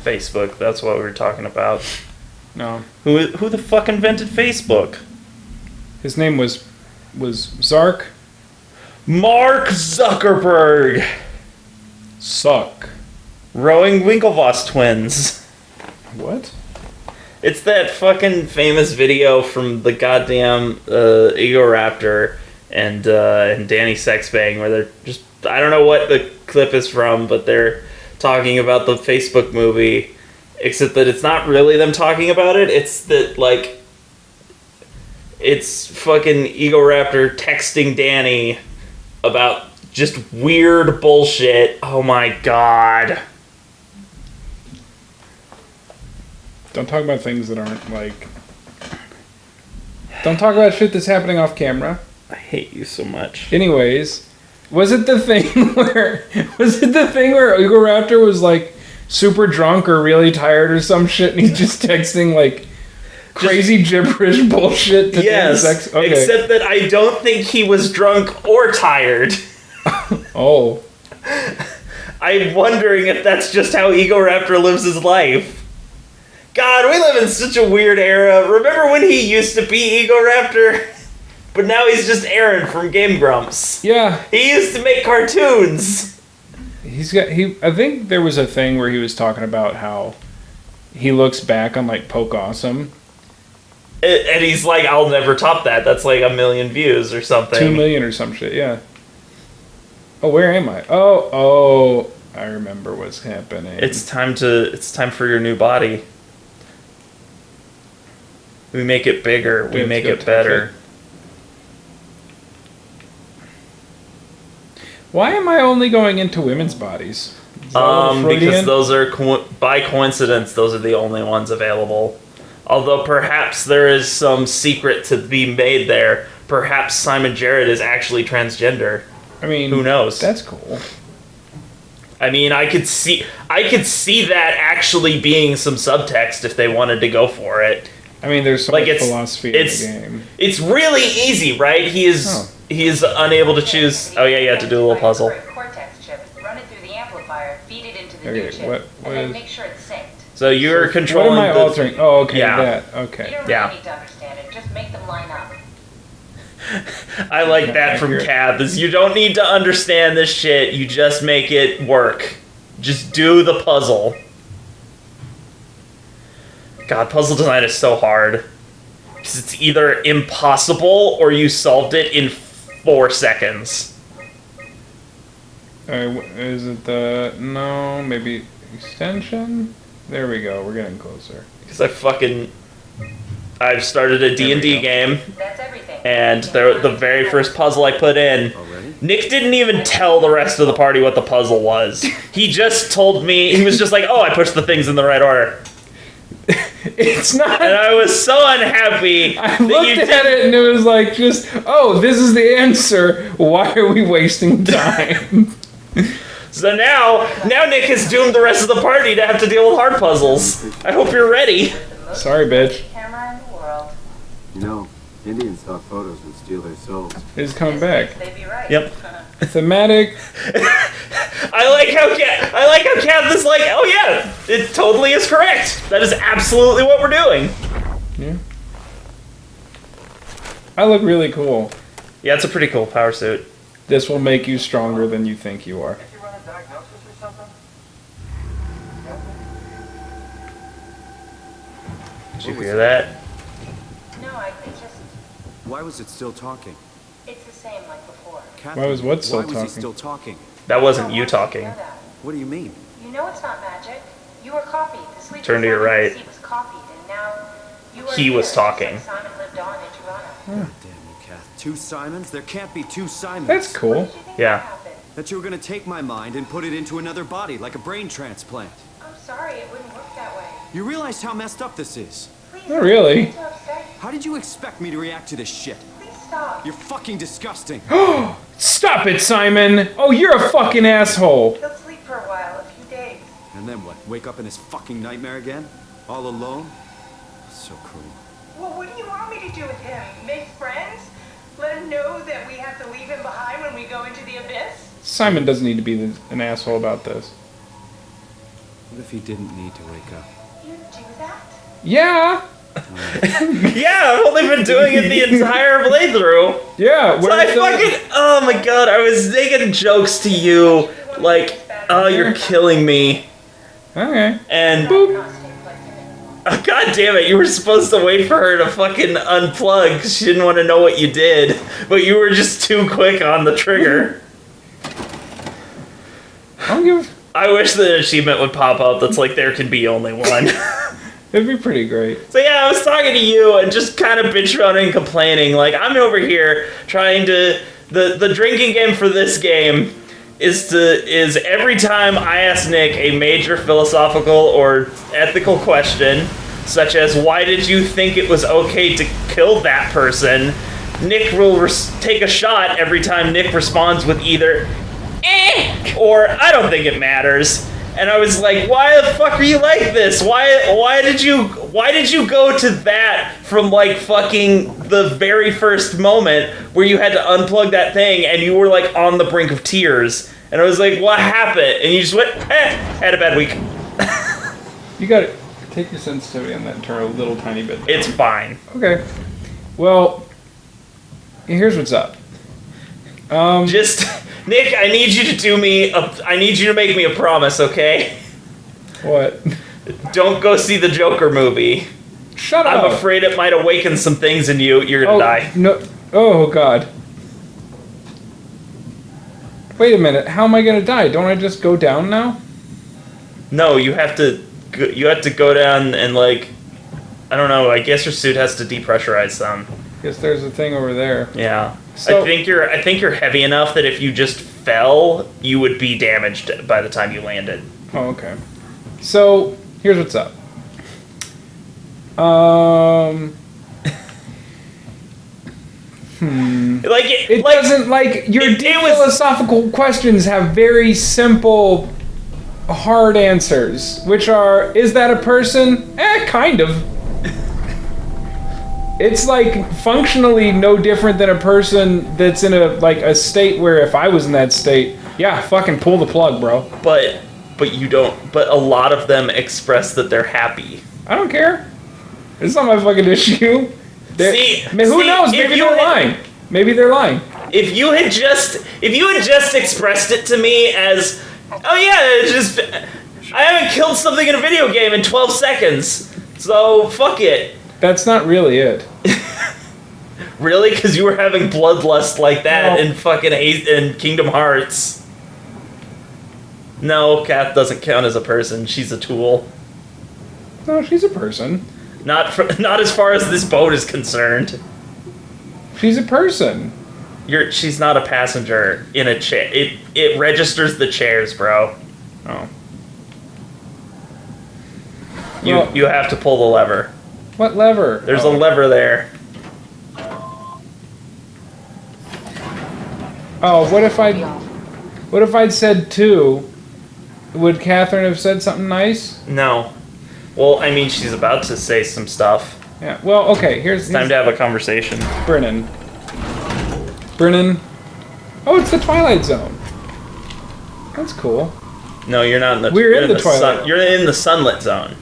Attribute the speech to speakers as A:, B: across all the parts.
A: Facebook. That's what we were talking about.
B: No.
A: Who the fuck invented Facebook?
B: His name was Zark.
A: Mark Zuckerberg.
B: Suck.
A: Rowing Winklevoss twins.
B: What?
A: It's that fucking famous video from the goddamn Egoraptor and Danny Sexbang where they're just... I don't know what the clip is from, but they're talking about the Facebook movie, except that it's not really them talking about it. It's that, like... It's fucking Egoraptor texting Danny about just weird bullshit. Oh my god.
B: Don't talk about things that aren't, like... Don't talk about shit that's happening off camera.
A: I hate you so much.
B: Anyways, was it the thing where Egoraptor was, like, super drunk or really tired or some shit, and he's just texting, like, crazy gibberish bullshit to
A: yes,
B: sex? Okay.
A: Except that I don't think he was drunk or tired.
B: Oh.
A: I'm wondering if that's just how Egoraptor lives his life. God, we live in such a weird era. Remember when he used to be Egoraptor? But now he's just Aaron from Game Grumps.
B: Yeah.
A: He used to make cartoons.
B: I think there was a thing where he was talking about how he looks back on, like, Poke Awesome.
A: And he's like, I'll never top that. That's like 1 million views or something.
B: 2 million or some shit, yeah. Oh, where am I? Oh, I remember what's happening.
A: It's time for your new body. We make it bigger. We make it better.
B: Why am I only going into women's bodies?
A: Because those are, by coincidence, those are the only ones available. Although perhaps there is some secret to be made there. Perhaps Simon Jarrett is actually transgender.
B: I mean,
A: who knows?
B: That's cool.
A: I mean, I could see that actually being some subtext if they wanted to go for it.
B: I mean, there's some philosophy in the game.
A: It's really easy, right? He is unable to choose. Oh yeah, you have to do a little puzzle.
C: Cortex chip, run it through the amplifier, feed it into the
B: new chip, and then
C: make sure it's synced.
A: So you're controlling.
B: What am I altering? Oh, okay,
A: yeah.
B: That. Okay.
C: You don't really need to understand it. Just make them line up.
A: I like that from Cath. Is you don't need to understand this shit. You just make it work. Just do the puzzle. God, puzzle design is so hard. Because it's either impossible or you solved it in 4 seconds.
B: Is it the... No, maybe extension? There we go. We're getting closer.
A: Because I've started a D&D game.
C: That's everything.
A: And the very first puzzle I put in, Nick didn't even tell the rest of the party what the puzzle was. He just told me, he was just like, oh, I pushed the things in the right order.
B: It's not...
A: And I was so unhappy.
B: I looked at it and it was like, just, oh, this is the answer. Why are we wasting time?
A: So now Nick has doomed the rest of the party to have to deal with hard puzzles. I hope you're ready.
B: Sorry, bitch.
C: Camera in the world.
D: You know, Indians thought photos would steal their souls.
B: He's coming back.
C: They'd be right.
A: Yep.
B: Thematic.
A: I like how Cath is like, oh yeah, it totally is correct. That is absolutely what we're doing.
B: Yeah. I look really cool.
A: Yeah, it's a pretty cool power suit.
B: This will make you stronger than you think you are.
D: Did you run a diagnosis or something?
A: Did you hear that?
C: No, it just...
D: Why was it still talking?
C: It's the same like before.
B: Why was what still
D: talking?
B: talking?
D: Why was he still talking?
A: That wasn't you talking.
D: What do you mean?
C: You know it's not magic. You were copied. The sleep
A: Turn to your right.
C: was copied, and now you are
A: He was talking.
C: Like Simon lived on in Toronto.
D: God damn you, Cath. 2 Simons? There can't be 2 Simons.
B: That's cool.
C: What did you think
A: Yeah.
C: happened?
D: That you were gonna take my mind and put it into another body, like a brain transplant.
C: I'm sorry, it wouldn't work that way.
D: You realize how messed up this is?
C: Please,
B: Not really.
C: don't get so upset.
D: How did you expect me to react to this shit?
C: Please stop.
D: You're fucking disgusting.
B: Stop it, Simon! Oh, you're a fucking asshole.
C: He'll sleep for a while, a few days.
D: And then what? Wake up in this fucking nightmare again? All alone? So cruel.
C: Well, what do you want me to do with him? Make friends? Let him know that we have to leave him behind when we go into the abyss?
B: Simon doesn't need to be an asshole about this.
D: What if he didn't need to wake up?
C: You do that?
B: Yeah.
A: Yeah, I've only been doing it the entire playthrough.
B: Yeah.
A: So I fucking, oh my god, I was making jokes to you, like, oh, you're killing me.
B: Okay.
A: And,
B: Boop.
A: oh, god damn it, you were supposed to wait for her to fucking unplug because she didn't want to know what you did, but you were just too quick on the trigger.
B: I don't give.
A: I wish the achievement would pop up that's like, there can be only one.
B: It'd be pretty great.
A: So yeah, I was talking to you and just kind of bitch moaning and complaining. Like, I'm over here trying to... The drinking game for this game is every time I ask Nick a major philosophical or ethical question, such as, why did you think it was okay to kill that person, Nick will take a shot every time Nick responds with either, or, I don't think it matters. And I was like, why the fuck are you like this? Why did you go to that from like fucking the very first moment where you had to unplug that thing and you were like on the brink of tears? And I was like, what happened? And you just went, had a bad week.
B: You gotta take your sensitivity on that and turn a little tiny bit down.
A: It's fine.
B: Okay. Well, here's what's up.
A: Just, Nick, I need you to make me a promise, okay?
B: What?
A: Don't go see the Joker movie.
B: Shut up.
A: I'm afraid it might awaken some things in you. You're gonna die.
B: No. Oh, God. Wait a minute. How am I gonna die? Don't I just go down now?
A: No, you have to go down and like, I don't know. I guess your suit has to depressurize some.
B: Guess there's a thing over there.
A: Yeah.
B: So-
A: I think you're heavy enough that if you just fell, you would be damaged by the time you landed.
B: Oh, okay. So, here's what's up.
A: Like
B: It doesn't, like, your deep philosophical questions have very simple, hard answers, which are, is that a person? Kind of. It's, like, functionally no different than a person that's in a state where if I was in that state, yeah, fucking pull the plug, bro.
A: But you don't. But a lot of them express that they're happy.
B: I don't care. It's not my fucking issue. Who knows? Maybe they're lying. Maybe they're lying.
A: If you had just expressed it to me as, oh yeah, it's just I haven't killed something in a video game in 12 seconds, so fuck it.
B: That's not really it.
A: Really? Because you were having bloodlust like that
B: No.
A: in fucking in Kingdom Hearts. No, Cath doesn't count as a person. She's a tool.
B: No, she's a person.
A: Not as far as this boat is concerned.
B: She's a person.
A: She's not a passenger in a chair. It registers the chairs, bro.
B: Oh.
A: You have to pull the lever.
B: What lever?
A: There's a lever there.
B: Oh, what if I'd said 2? Would Catherine have said something nice?
A: No. Well, I mean, she's about to say some stuff.
B: Yeah. Well, okay. Here's
A: Time to have a conversation.
B: Brennan. Oh, it's the Twilight Zone. That's cool.
A: No, you're not in the.
B: We're in the Twilight.
A: You're in the sunlit zone.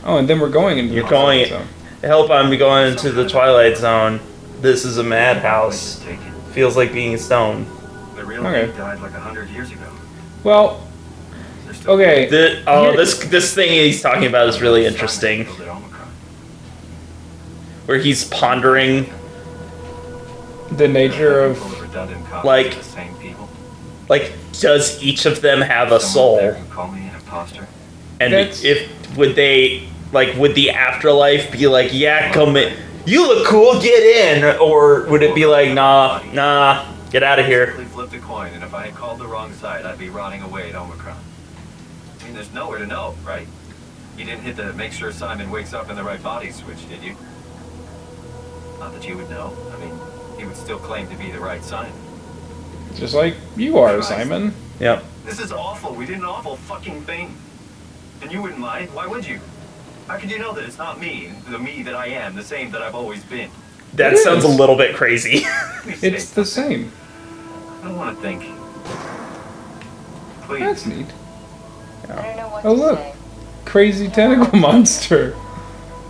B: Oh, and then we're going into the Twilight Zone.
A: Help! I'm going into the Twilight Zone. This is a madhouse. Feels like being stoned.
E: The real Nick died like 100 years ago.
B: Well, okay.
A: This thing he's talking about is really interesting. Where he's pondering
B: the nature of
A: like, does each of them have a soul? And would the afterlife be like, yeah, come in, you look cool, get in, or would it be like, nah, get out of here?
E: Flipped a coin, and if I had called the wrong side, I'd be rotting away at Omicron. I mean, there's nowhere to know, right? You didn't hit the make sure Simon wakes up in the right body switch, did you? Not that you would know. I mean, he would still claim to be the right Simon.
B: Just like you are, Simon.
A: Yep.
E: This is awful. We did an awful fucking thing. And you wouldn't lie. Why would you? How could you know that it's not me, the me that I am, the same that I've always been?
A: That sounds a little bit crazy.
B: It's the same.
E: I don't want to think. Please.
B: That's neat.
C: I don't know what
B: Oh,
C: to
B: look.
C: say.
B: crazy tentacle monster.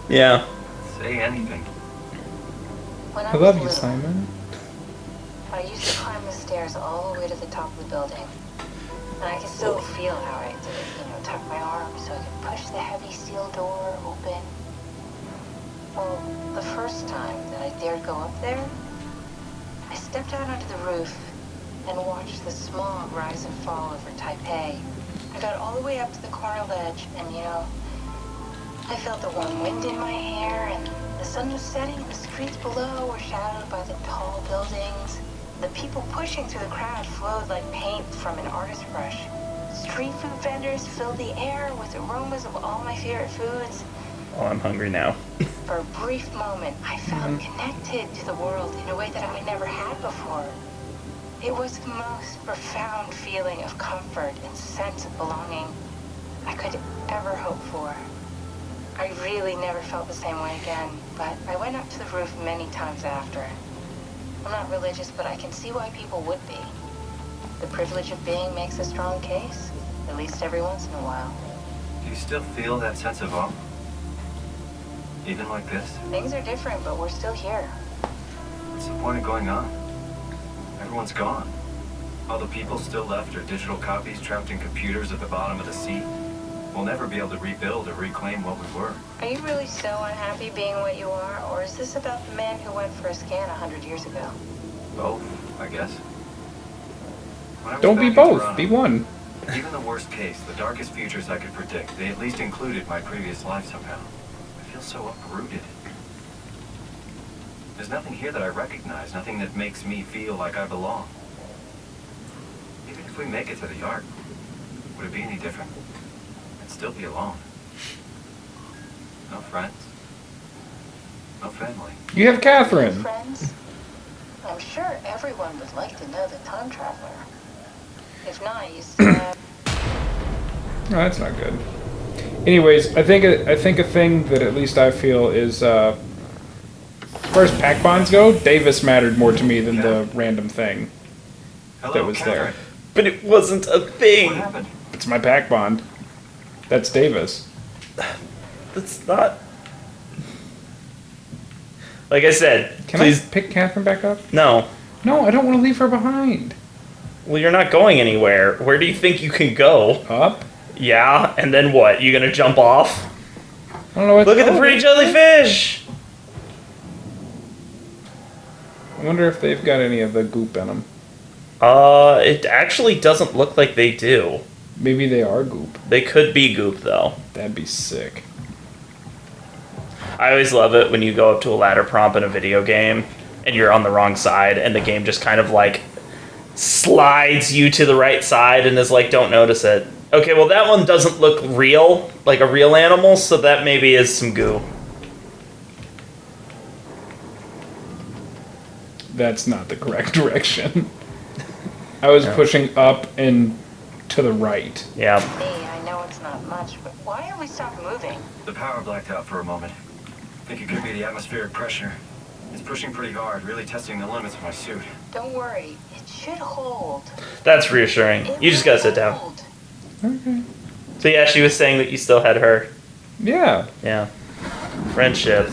A: Yeah.
E: Say anything.
F: When
B: I
F: was
B: love you,
F: little,
B: Simon.
F: I used to climb the stairs all the way to the top of the building. And I can still feel how I did it, tuck my arms so I could push the heavy steel door open. Well, the first time that I dared go up there, I stepped out onto the roof and watched the smog rise and fall over Taipei. I got all the way up to the corner ledge and, I felt the warm wind in my hair and the sun was setting and the streets below were shadowed by the tall buildings. The people pushing through the crowd flowed like paint from an artist's brush. Street food vendors filled the air with aromas of all my favorite foods.
A: Oh, I'm hungry now.
F: For a brief moment, I felt connected to the world in a way that I never had before. It was the most profound feeling of comfort and sense of belonging I could ever hope for. I really never felt the same way again, but I went up to the roof many times after. I'm not religious, but I can see why people would be. The privilege of being makes a strong case, at least every once in a while.
E: Do you still feel that sense of awe? Even like this?
F: Things are different, but we're still here.
E: What's the point of going on? Everyone's gone. All the people still left are digital copies trapped in computers at the bottom of the sea. We'll never be able to rebuild or reclaim what we were.
F: Are you really so unhappy being what you are, or is this about the man who went for a scan 100 years ago?
E: Both, I guess. When I was
B: Don't
E: back
B: be
E: in
B: both.
E: Toronto,
B: Be one.
E: Even the worst case, the darkest futures I could predict, they at least included my previous life somehow. I feel so uprooted. There's nothing here that I recognize, nothing that makes me feel like I belong. Even if we make it to the Ark, would it be any different? I'd still be alone. No friends. No family.
B: You have Catherine.
F: Friends? I'm sure everyone would like to know the time traveler. If not, you still have...
B: No, that's not good. Anyways, I think a thing that at least I feel is, as far as pack bonds go, Davis mattered more to me than the random thing
E: Hello,
B: that was there.
E: Catherine.
A: But it wasn't a
E: What
A: thing.
E: happened?
B: It's my pack bond. That's Davis.
A: That's not. Like I said,
B: Can
A: please.
B: I pick Catherine back up?
A: No.
B: No, I don't want to leave her behind.
A: Well, you're not going anywhere. Where do you think you can go?
B: Up?
A: Yeah, and then what? You gonna jump off?
B: I don't know what.
A: Look at the pretty jellyfish!
B: I wonder if they've got any of the goop in them.
A: It actually doesn't look like they do.
B: Maybe they are goop.
A: They could be goop, though.
B: That'd be sick.
A: I always love it when you go up to a ladder prompt in a video game and you're on the wrong side and the game just kind of like slides you to the right side and is like, don't notice it. Okay, well that one doesn't look real, like a real animal, so that maybe is some goo.
B: That's not the correct direction. I was pushing up and to the right.
A: Yeah.
F: Hey, I know it's not much, but why have we stopped moving?
E: The power blacked out for a moment. Think it could be the atmospheric pressure. It's pushing pretty hard, really testing the limits of my suit.
F: Don't worry, it should hold.
A: That's reassuring. You just gotta sit down.
F: Hold.
B: Okay.
A: So yeah, she was saying that you still had her.
B: Yeah.
A: Yeah. Friendship.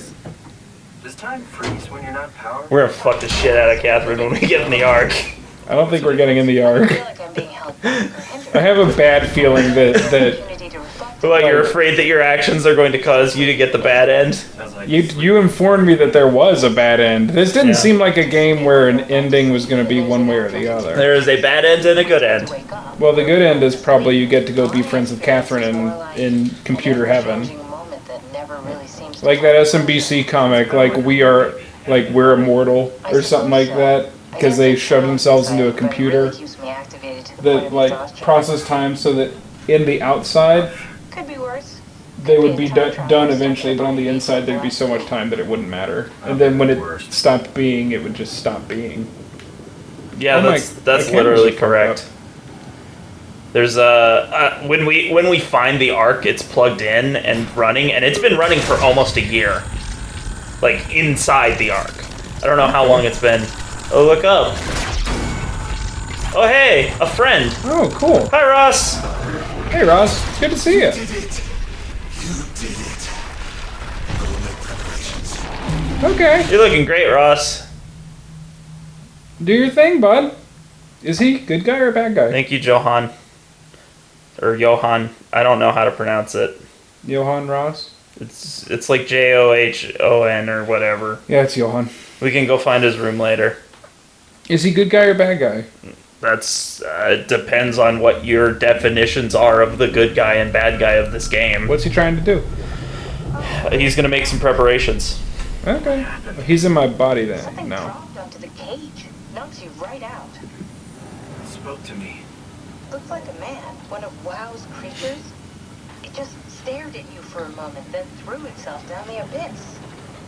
E: Does time freeze when you're not powered?
A: We're gonna fuck the shit out of Catherine when we get in the Ark.
B: I don't think we're getting in the
F: I
B: Ark.
F: feel like I'm being held back or hindered.
B: I have a bad feeling that
F: Opportunity to reflect.
A: Well, you're afraid that your actions are going to cause you to get the bad end?
E: Sounds like
B: you informed me that there was a bad end. This didn't
A: Yeah.
B: seem like a game where an ending was going to be one way or the other.
A: There is a bad end and a good end.
F: To wake up.
B: Well, the good end is probably you get to go be friends with Catherine in computer heaven.
F: Changing moment that never really seems to
B: Like that SMBC comic, like we're immortal or something like that, because they shove themselves into a computer that like process time so that in the outside
F: Could be worse.
B: they would be done eventually, but on the inside there'd be so much time that it wouldn't matter. And then when it stopped being, it would just stop being.
A: Yeah,
B: Oh my-
A: that's
B: my
A: literally
B: camera's
A: correct. There's when we find the Ark, it's plugged in and running, and it's been running for almost a year. Like inside the Ark. I don't know how long it's been. Oh, look up. Oh, hey, a friend.
B: Oh, cool.
A: Hi, Ross.
B: Hey, Ross. It's good to see you. Okay.
A: You're looking great, Ross.
B: Do your thing, bud. Is he good guy or bad guy?
A: Thank you, Johan. Or Johan. I don't know how to pronounce it.
B: Johan Ross?
A: It's like Johon or whatever.
B: Yeah, it's Johan.
A: We can go find his room later.
B: Is he good guy or bad guy?
A: That's it depends on what your definitions are of the good guy and bad guy of this game.
B: What's he trying to do?
A: He's gonna make some preparations.
B: Okay. He's in my body then.
F: Something
B: No.
F: dropped onto the cage. Knocks you right out.
E: It spoke to me.
F: Looks like a man, one of WoW's creatures. It just stared at you for a moment, then threw itself down the abyss.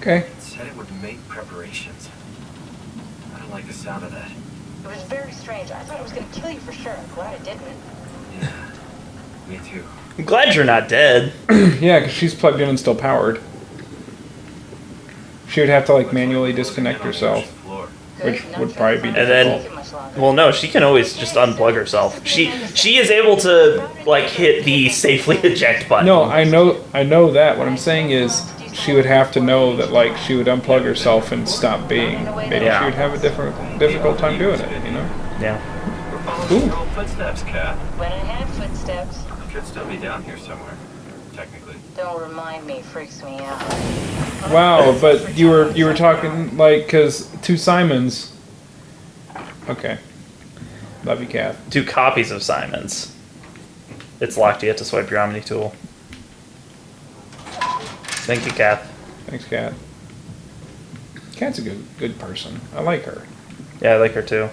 B: Okay.
E: It said it would make preparations. I don't like the sound of that.
F: It was very strange. I thought it was going to kill you for sure. I'm glad it didn't.
E: Yeah, me too.
A: I'm glad you're not dead.
B: Yeah, because she's plugged in and still powered. She would have to like manually disconnect herself, which would probably be
A: And then-
B: difficult.
A: Well, no, she can always just unplug herself. She is able to like hit the safely eject button.
B: No, I know that. What I'm saying is she would have to know that like she would unplug herself and stop being. Maybe
A: Yeah.
B: she would have a difficult time doing it, you know?
A: Yeah.
E: We're following
B: Ooh.
E: your own footsteps, Cath.
F: When I had footsteps,
E: Could still be down here somewhere, technically.
F: don't remind me, freaks me out.
B: Wow, but you were talking like cuz two Simons. Okay. Love you, Cath.
A: 2 copies of Simon's. It's locked. You have to swipe your Omni tool. Thank you, Cath.
B: Thanks, Cat. Cat's a good person. I like her.
A: Yeah, I like her too.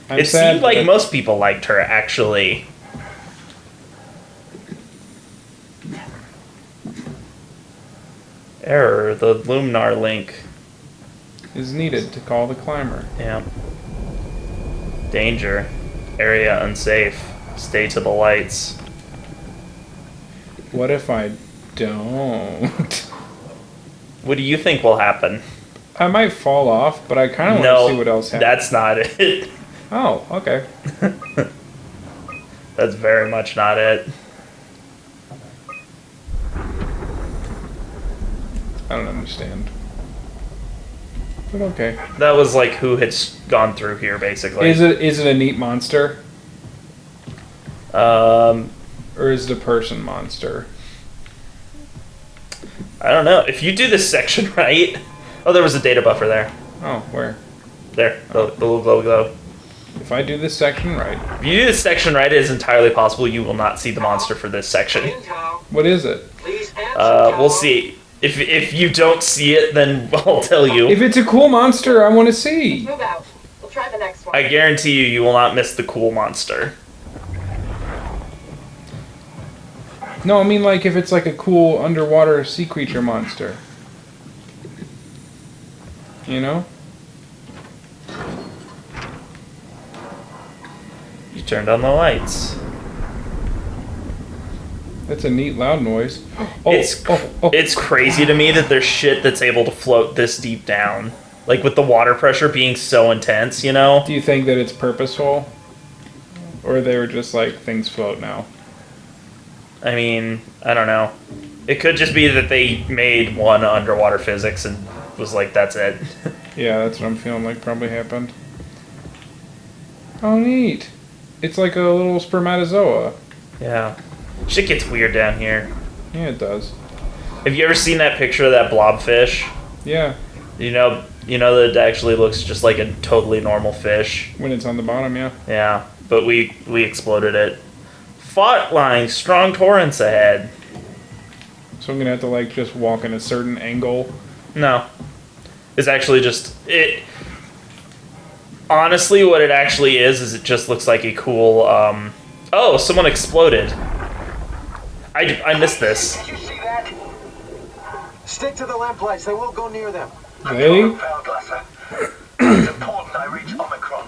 B: I'm
A: It
B: sad
A: seemed like
B: that-
A: most people liked her, actually. Error. The Luminar link.
B: is needed to call the climber.
A: Yeah. Danger. Area unsafe. Stay to the lights.
B: What if I don't?
A: What do you think will happen?
B: I might fall off, but I kind of want to
A: No,
B: see what else happens.
A: that's not it.
B: Oh, okay.
A: That's very much not it.
B: I don't understand. But okay.
A: That was like who had gone through here, basically.
B: Is it a neat monster?
A: Um,
B: Or is it a person monster?
A: I don't know. If you do this section right... Oh, there was a data buffer there.
B: Oh, where?
A: There. The little glow.
B: If I do this section right.
A: If you do this section right, it is entirely possible you will not see the monster for this section.
B: What is it?
A: We'll see. If you don't see it, then I'll tell you.
B: If it's a cool monster, I want to see.
C: Move out. We'll try the next one.
A: I guarantee you will not miss the cool monster.
B: No, I mean like if it's like a cool underwater sea creature monster. You know?
A: You turned on the lights.
B: That's a neat loud noise.
A: It's crazy to me that there's shit that's able to float this deep down. Like with the water pressure being so intense, you know?
B: Do you think that it's purposeful? Or they were just like, things float now?
A: I mean, I don't know. It could just be that they made one underwater physics and was like, that's it.
B: Yeah, that's what I'm feeling like probably happened. Oh, neat. It's like a little spermatozoa.
A: Yeah. Shit gets weird down here.
B: Yeah, it does.
A: Have you ever seen that picture of that blobfish?
B: Yeah,
A: You know that it actually looks just like a totally normal fish.
B: when it's on the bottom, yeah.
A: Yeah, but we exploded it. Fault line, strong torrents ahead.
B: So I'm gonna have to like just walk in a certain angle.
A: No. It's actually just it. Honestly, what it actually is it just looks like a cool. Oh, someone exploded. I missed this.
D: Did you see that? Stick to the lamp lights. They won't go near them.
B: They?
G: It's important I reach Omicron.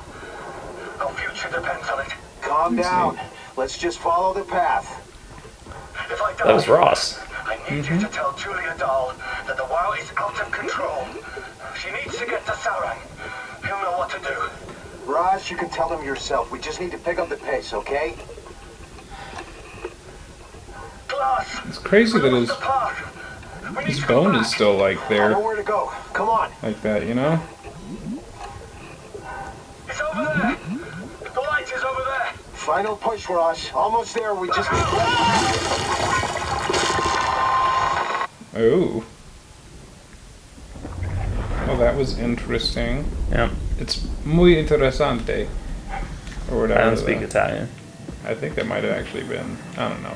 G: Our future depends on it.
D: Calm down. Let's just follow the path.
G: If I die,
A: That was Ross.
G: I need you to tell Julia Dahl that the WoW is out of control. She needs to get to Sauron. He'll know what to do.
D: Raj, you can tell them yourself. We just need to pick up the pace, okay?
G: glass.
B: It's crazy that
G: Close the path. We need
B: his
G: to go
B: bone
G: back.
B: is still like
H: I
B: there,
H: know where to go. Come on.
B: like that, you know?
G: It's over there. The light is over there.
H: Final push, Ross. Almost there. We just need
B: Oh. Well, that was interesting.
A: Yeah.
B: It's muy interesante. Or whatever.
A: I don't speak Italian.
B: I think that might have actually been. I don't know.